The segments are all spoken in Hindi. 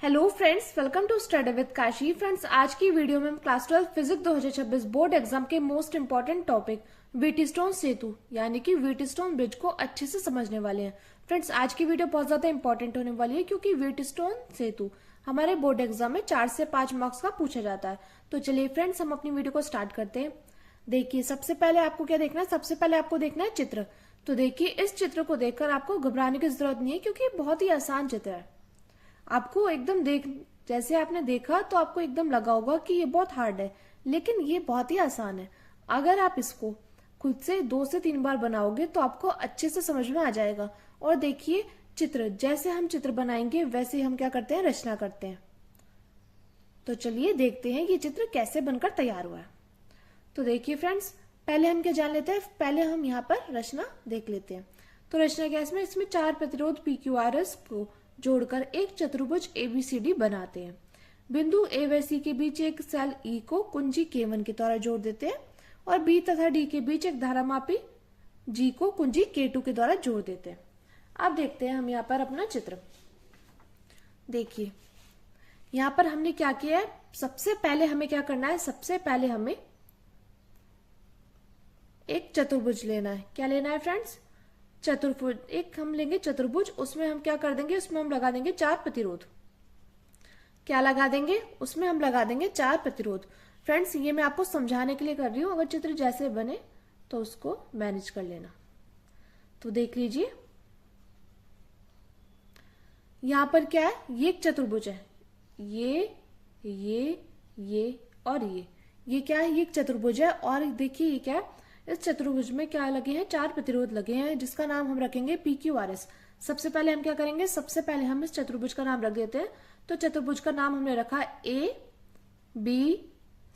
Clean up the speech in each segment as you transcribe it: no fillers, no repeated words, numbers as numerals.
Hello friends, welcome to study with Kashi. Friends, आज की वीडियो में हम क्लास 12 फिजिक्स 2026 बोर्ड एग्जाम के मोस्ट इंपॉर्टेंट टॉपिक व्हीटस्टोन सेतु यानी कि व्हीटस्टोन ब्रिज को अच्छे से समझने वाले हैं। फ्रेंड्स, आज की वीडियो बहुत ज्यादा इंपॉर्टेंट होने वाली है क्योंकि व्हीटस्टोन सेतु हमारे बोर्ड एग्जाम में 4 से 5 मार्क्स का पूछा जाता है। तो चलिए फ्रेंड्स, हम अपनी वीडियो को स्टार्ट करते हैं। देखिए, सबसे पहले आपको क्या देखना है? सबसे पहले आपको देखना है चित्र। तो देखिए, इस चित्र को देखकर आपको घबराने की जरूरत नहीं है क्योंकि ये बहुत ही आसान चित्र है। आपको एकदम जैसे आपने देखा तो आपको एकदम लगा होगा कि ये बहुत हार्ड है, लेकिन ये बहुत ही आसान है। अगर आप इसको खुद से 2 से 3 बार बनाओगे तो आपको अच्छे से समझ में आ जाएगा। और देखिए, चित्र जैसे हम चित्र बनाएंगे वैसे हम क्या करते हैं, रचना करते हैं। तो चलिए देखते हैं ये चित्र कैसे बनकर तैयार हुआ है। तो देखिए फ्रेंड्स, पहले हम क्या जान लेते हैं, पहले हम यहाँ पर रचना देख लेते हैं। तो रचना क्या है, इसमें 4 प्रतिरोध PQRS को जोड़कर एक चतुर्भुज ABCD बनाते हैं। बिंदु A व C के बीच एक सेल E को कुंजी K1 के द्वारा जोड़ देते हैं और B तथा D के बीच एक धारामापी G को कुंजी K2 के द्वारा जोड़ देते हैं। अब देखते हैं हम यहाँ पर अपना चित्र। देखिए, यहाँ पर हमने क्या किया है, सबसे पहले हमें क्या करना है, सबसे पहले हमें एक चतुर्भुज लेना है। क्या लेना है फ्रेंड्स? चतुर्भुज। एक हम लेंगे चतुर्भुज, उसमें हम क्या कर देंगे, उसमें हम लगा देंगे 4 प्रतिरोध। क्या लगा देंगे? उसमें हम लगा देंगे 4 प्रतिरोध। फ्रेंड्स, ये मैं आपको समझाने के लिए कर रही हूं, अगर चित्र जैसे बने तो उसको मैनेज कर लेना। तो देख लीजिए, यहां पर क्या है, ये एक चतुर्भुज है। ये और ये क्या है, ये एक चतुर्भुज है। और देखिए ये क्या है, इस चतुर्भुज में क्या लगे हैं, 4 प्रतिरोध लगे हैं जिसका नाम हम रखेंगे PQRS। सबसे पहले हम क्या करेंगे, सबसे पहले हम इस चतुर्भुज का नाम रख देते हैं। तो चतुर्भुज का नाम हमने रखा A, B,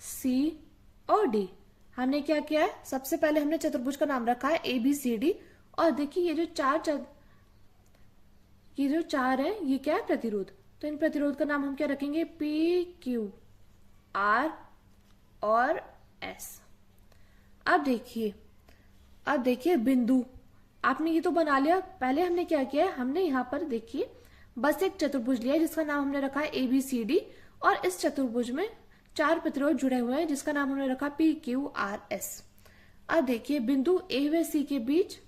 C और D। हमने क्या किया है, सबसे पहले हमने चतुर्भुज का नाम रखा है ABCD। और देखिए ये जो चार है, ये क्या है, प्रतिरोध। तो इन प्रतिरोध का नाम हम क्या रखेंगे, PQR और S। अब देखिए बिंदु, आपने ये तो बना लिया। पहले हमने क्या किया है, हमने यहाँ पर देखिए बस एक चतुर्भुज लिया जिसका नाम हमने रखा है ABCD और इस चतुर्भुज में 4 प्रतिरोध जुड़े हुए हैं जिसका नाम हमने रखा PQRS। अब देखिए, बिंदु A व C के बीच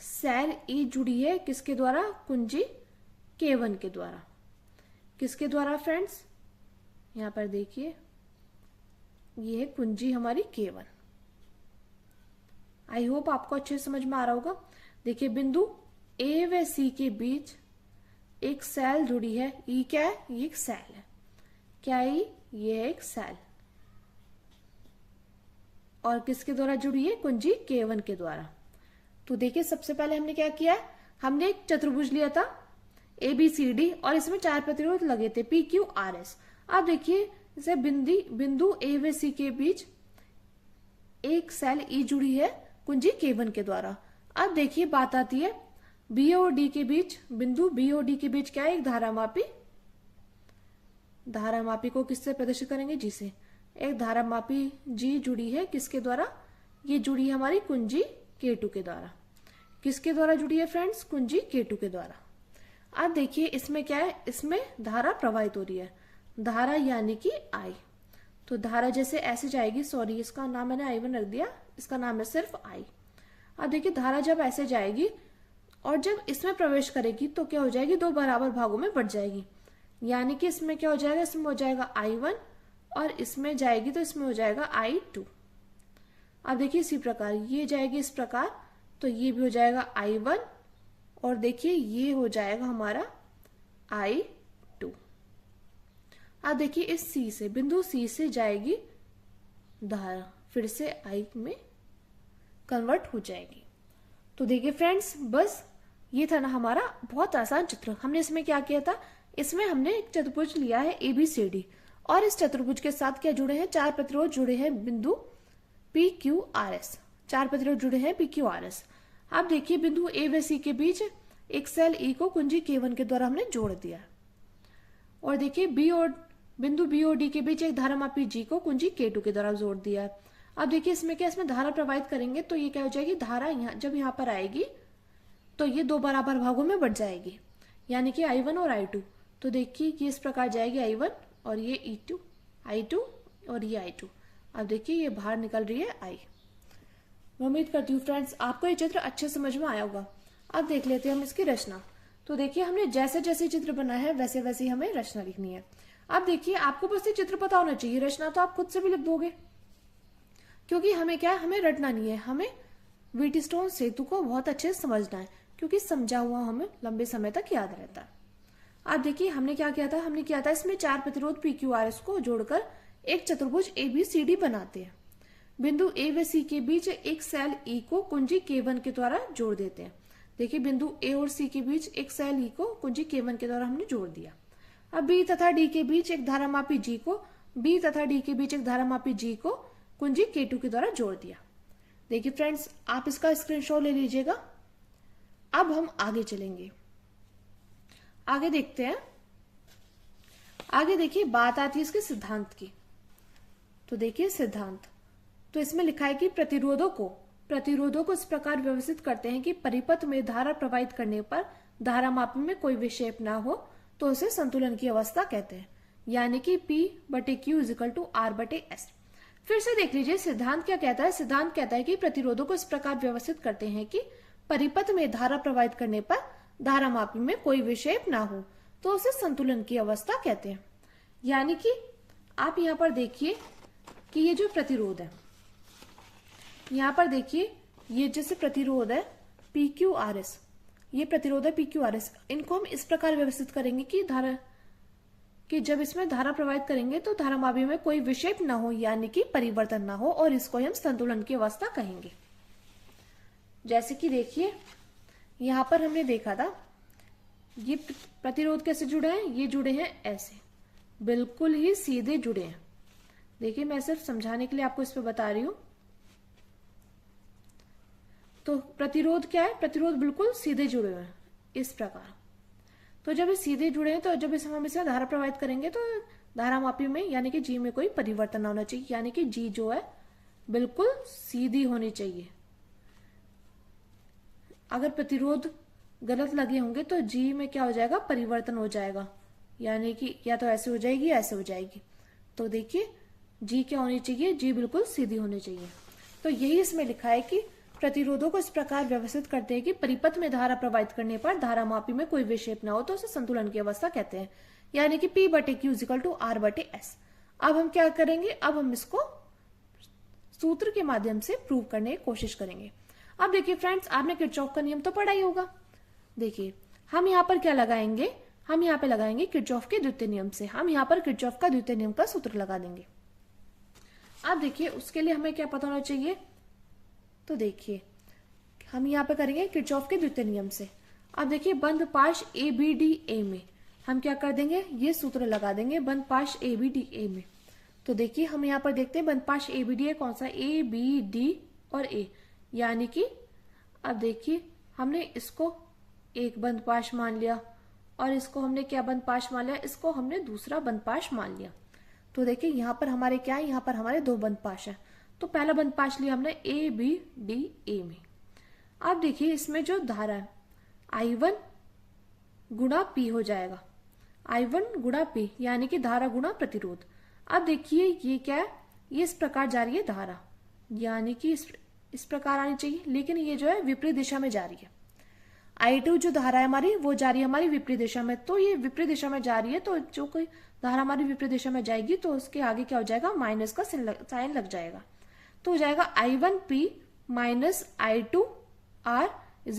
सेल E जुड़ी है किसके द्वारा, कुंजी K1 के द्वारा। किसके द्वारा फ्रेंड्स? यहाँ पर देखिए, ये है कुंजी हमारी K1। आई होप आपको अच्छे से समझ में आ रहा होगा। देखिए, बिंदु A व C के बीच एक सेल जुड़ी है। ये क्या है, ये एक सेल है। क्या है ये है एक सेल। और किसके द्वारा जुड़ी है, कुंजी K1 के द्वारा। तो देखिए, सबसे पहले हमने क्या किया है, हमने एक चतुर्भुज लिया था ABCD और इसमें 4 प्रतिरोध लगे थे PQRS। अब देखिए, जैसे बिंदु A व C के बीच एक सेल E जुड़ी है कुंजी K1 के द्वारा। अब देखिए, बात आती है B और D के बीच, बिंदु B और D के बीच क्या है, एक धारामापी को किससे प्रदर्शित करेंगे, G से। एक धारामापी G जुड़ी है किसके द्वारा, ये जुड़ी है हमारी कुंजी K2 के द्वारा। किसके द्वारा जुड़ी है फ्रेंड्स, कुंजी K2 के द्वारा। अब देखिए, इसमें क्या है, इसमें धारा प्रवाहित हो रही है, धारा यानी कि I। तो धारा जैसे ऐसे जाएगी, सॉरी इसका नाम मैंने I1 रख दिया, इसका नाम है सिर्फ I। अब देखिए, धारा जब ऐसे जाएगी और जब इसमें प्रवेश करेगी तो क्या हो जाएगी, 2 बराबर भागों में बढ़ जाएगी। यानी कि इसमें क्या हो जाएगा, इसमें हो जाएगा I1 और इसमें जाएगी तो इसमें हो जाएगा I2। अब देखिए, इसी प्रकार ये जाएगी इस प्रकार, तो ये भी हो जाएगा I1 और देखिए ये हो जाएगा हमारा I2। अब देखिए, इस C से, बिंदु C से जाएगी धारा, फिर से I में कन्वर्ट हो जाएगी। तो देखिए फ्रेंड्स, बस ये था ना हमारा बहुत आसान चित्र। हमने इसमें क्या किया था, इसमें हमने एक चतुर्भुज लिया है ABCD और इस चतुर्भुज के साथ क्या जुड़े हैं, 4 प्रतिरोध जुड़े हैं बिंदु PQRS। 4 प्रतिरोध जुड़े हैं PQRS। अब देखिए, बिंदु A व C के बीच एक सेल E को कुंजी K1 के द्वारा हमने जोड़ दिया। और देखिए, बिंदु B और D के बीच एक धारामापी G को कुंजी K2 के द्वारा जोड़ दिया। अब देखिए, इसमें क्या, इसमें धारा प्रवाहित करेंगे तो ये क्या हो जाएगी, धारा जब यहाँ पर आएगी तो ये 2 बराबर भागों में बढ़ जाएगी। यानी कि I1 और I2। तो देखिए ये इस प्रकार जाएगी I1 और ये E2 I2 और ये I2। अब देखिए ये बाहर निकल रही है I। मैं उम्मीद करती हूँ फ्रेंड्स आपको ये चित्र अच्छे समझ में आया होगा। अब देख लेते हैं हम इसकी रचना। तो देखिए हमने जैसे जैसे चित्र बनाया है वैसे वैसे हमें रचना लिखनी है। अब देखिए आपको बस ये चित्र पता होना चाहिए, रचना तो आप खुद से भी लिख दोगे, क्योंकि हमें क्या है, हमें रटना नहीं है, हमें व्हीटस्टोन सेतु को बहुत अच्छे से समझना है, क्योंकि समझा हुआ हमें लंबे समय तक याद रहता है। अब देखिए हमने क्या किया था, हमने किया था इसमें 4 प्रतिरोध PQRS को जोड़कर एक चतुर्भुज ABCD बनाते हैं। बिंदु A व C के बीच एक सेल E को कुंजी K1 के द्वारा जोड़ देते हैं। देखिए बिंदु A और C के बीच एक सेल E को कुंजी K1 के द्वारा हमने जोड़ दिया। अब B तथा D के बीच एक धारामापी G को कुंजी K2 के द्वारा जोड़ दिया। देखिए फ्रेंड्स आप इसका स्क्रीनशॉट ले लीजिएगा। अब हम आगे चलेंगे, आगे देखते हैं। आगे देखिए बात आती है इसके सिद्धांत की। तो देखिए सिद्धांत, तो इसमें लिखा है कि प्रतिरोधों को इस प्रकार व्यवस्थित करते हैं कि परिपथ में धारा प्रवाहित करने पर धारामापी में कोई विक्षेप ना हो तो उसे संतुलन की अवस्था कहते हैं, यानी कि P/Q = R/S। फिर से देख लीजिए सिद्धांत क्या कहता है। सिद्धांत कहता है कि प्रतिरोधों को इस प्रकार व्यवस्थित करते हैं कि परिपथ में धारा प्रवाहित करने पर धारामापी में कोई विक्षेप ना हो तो उसे संतुलन की अवस्था कहते हैं। यानी कि आप यहाँ पर देखिए कि ये जो प्रतिरोध है, यहाँ पर देखिए ये जैसे प्रतिरोध है PQRS, ये प्रतिरोध है PQRS, इनको हम इस प्रकार व्यवस्थित करेंगे कि जब इसमें धारा प्रवाहित करेंगे तो धारामापी में कोई विक्षेप न हो, यानी कि परिवर्तन ना हो, और इसको हम संतुलन की अवस्था कहेंगे। जैसे कि देखिए यहाँ पर हमने देखा था ये प्रतिरोध कैसे जुड़े हैं, ये जुड़े हैं ऐसे, बिल्कुल ही सीधे जुड़े हैं। देखिए मैं सिर्फ समझाने के लिए आपको इस पे बता रही हूं। तो प्रतिरोध क्या है, प्रतिरोध बिल्कुल सीधे जुड़े हुए हैं इस प्रकार। तो जब ये सीधे जुड़े हैं तो जब हम इसे धारा प्रवाहित करेंगे तो धारामापी में यानी कि G में कोई परिवर्तन ना होना चाहिए, यानी कि G जो है बिल्कुल सीधी होनी चाहिए। अगर प्रतिरोध गलत लगे होंगे तो G में क्या हो जाएगा, परिवर्तन हो जाएगा, यानी कि या तो ऐसे हो जाएगी या ऐसे हो जाएगी। तो देखिए G क्या होनी चाहिए, G बिल्कुल सीधी होनी चाहिए। तो यही इसमें लिखा है कि प्रतिरोधों को इस प्रकार व्यवस्थित करते हैं कि परिपथ में धारा प्रवाहित करने पर धारामापी में कोई विक्षेप न हो तो उसे संतुलन की अवस्था कहते हैं, यानी कि P/Q = R/S। अब हम क्या करेंगे, अब हम इसको सूत्र के माध्यम से प्रूव करने की कोशिश करेंगे। अब देखिए फ्रेंड्स आपने किरचॉफ का नियम तो पढ़ा ही होगा। देखिए हम यहाँ पर क्या लगाएंगे, हम यहाँ पे लगाएंगे किरचॉफ के द्वितीय नियम से। हम यहाँ पर किरचॉफ का द्वितीय नियम का सूत्र लगा देंगे। अब देखिए उसके लिए हमें क्या पता होना चाहिए, तो देखिए हम यहाँ पे करेंगे किरचॉफ के द्वितीय नियम से। अब देखिए बंद पाश ABDA में हम क्या कर देंगे, ये सूत्र लगा देंगे बंद पाश ABDA में। तो देखिए हम यहाँ पर देखते हैं बंद पाश ABDA कौन सा, ABD और A, यानी कि अब देखिए हमने इसको एक बंद पाश मान लिया और इसको हमने क्या बंद पाश मान लिया, इसको हमने दूसरा बंद पाश मान लिया। तो देखिए यहाँ पर हमारे क्या है, यहाँ पर हमारे 2 बंद पाश है। तो पहला बंद पाश लिया हमने ABDA में। अब देखिए इसमें जो धारा है I1 गुणा P हो जाएगा, I1 गुणा P यानी कि धारा गुणा प्रतिरोध। अब देखिए ये क्या है, ये इस प्रकार जा रही है धारा, यानी कि इस प्रकार आनी चाहिए, लेकिन ये जो है विपरीत दिशा में जा रही है। I2 जो धारा है हमारी वो जा रही है हमारी विपरीत दिशा में, तो ये विपरीत दिशा में जा रही है, तो जो कोई धारा हमारी विपरीत दिशा में जाएगी तो उसके आगे क्या हो जाएगा, माइनस का साइन लग जाएगा। तो हो जाएगा I1P माइनस I2R =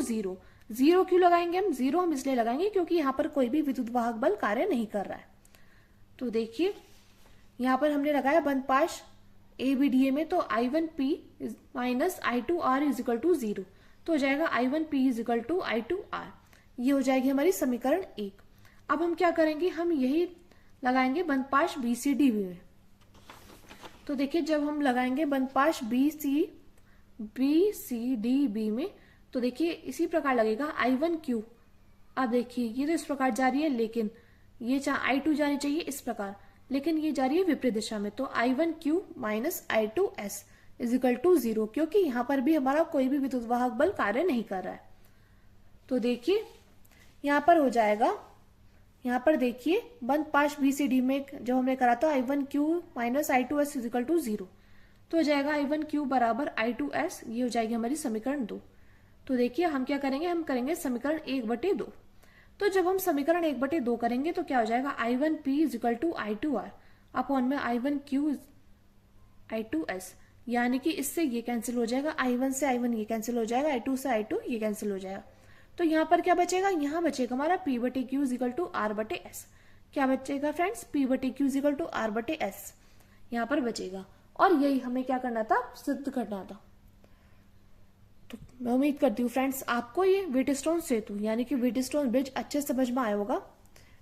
0। 0 क्यों लगाएंगे हम, 0 हम इसलिए लगाएंगे क्योंकि यहाँ पर कोई भी विद्युत वाहक बल कार्य नहीं कर रहा है। तो देखिए यहाँ पर हमने लगाया बंद पाश ABDA में, तो I1P माइनस I2R = 0, तो हो जाएगा I1P = I2R। ये हो जाएगी हमारी समीकरण 1। अब हम क्या करेंगे, हम यही लगाएंगे बंद पाश BCD में। तो देखिए जब हम लगाएंगे बंद पाश BCDB में तो देखिए इसी प्रकार लगेगा I1Q। अब देखिए ये तो इस प्रकार जा रही है, लेकिन ये I2 जानी चाहिए इस प्रकार, लेकिन ये जा रही है विपरीत दिशा में। तो I1Q माइनस I2S = 0, क्योंकि यहाँ पर भी हमारा कोई भी विद्युत वाहक बल कार्य नहीं कर रहा है। तो देखिए यहाँ पर हो जाएगा, यहाँ पर देखिए 1 5 BCD में जब हमने करा था I1Q minus I2S is equal to 0, तो हो जाएगा I1Q बराबर I2S, ये हो जाएगी हमारी समीकरण 2। तो देखिए हम क्या करेंगे, हम करेंगे समीकरण 1/2। तो जब हम समीकरण 1/2 करेंगे तो क्या हो जाएगा, I1P is equal to I2R upon में I1Q I2S, यानी कि इससे ये कैंसिल हो जाएगा, I1 से I1 ये कैंसिल हो जाएगा, I2 से I2 ये कैंसिल हो जाएगा। तो यहाँ पर क्या बचेगा, यहाँ बचेगा हमारा P/Q इजिकल टू R/S। क्या बचेगा friends, P/Q is equal to R/S यहाँ पर बचेगा। और यही हमें क्या करना था, सिद्ध करना था। तो मैं उम्मीद करती हूँ फ्रेंड्स आपको ये व्हीटस्टोन सेतु यानी कि व्हीटस्टोन ब्रिज अच्छे समझ में आया होगा।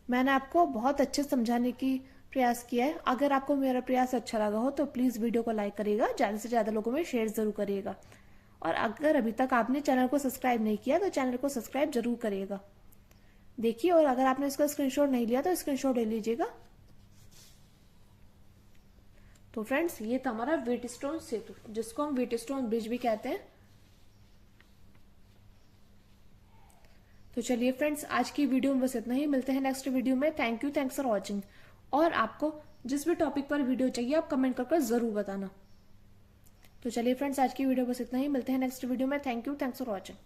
मैंने आपको बहुत अच्छे समझाने की प्रयास किया है। अगर आपको मेरा प्रयास अच्छा लगा हो तो प्लीज वीडियो को लाइक करिएगा, ज्यादा से ज्यादा लोगों में शेयर जरूर करिएगा। और अगर अभी तक आपने चैनल को सब्सक्राइब नहीं किया तो चैनल को सब्सक्राइब जरूर करिएगा। देखिए, और अगर आपने इसका स्क्रीनशॉट नहीं लिया तो स्क्रीनशॉट ले लीजिएगा। तो फ्रेंड्स ये था हमारा व्हीटस्टोन सेतु, जिसको हम व्हीटस्टोन ब्रिज भी कहते हैं। तो चलिए फ्रेंड्स, आज की वीडियो में बस इतना ही। मिलते हैं नेक्स्ट वीडियो में। Thank you, thanks for watching. और आपको जिस भी टॉपिक पर वीडियो चाहिए आप कमेंट करके जरूर बताना। तो चलिए फ्रेंड्स, आज की वीडियो बस इतना ही। मिलते हैं नेक्स्ट वीडियो में। Thank you, thanks for watching.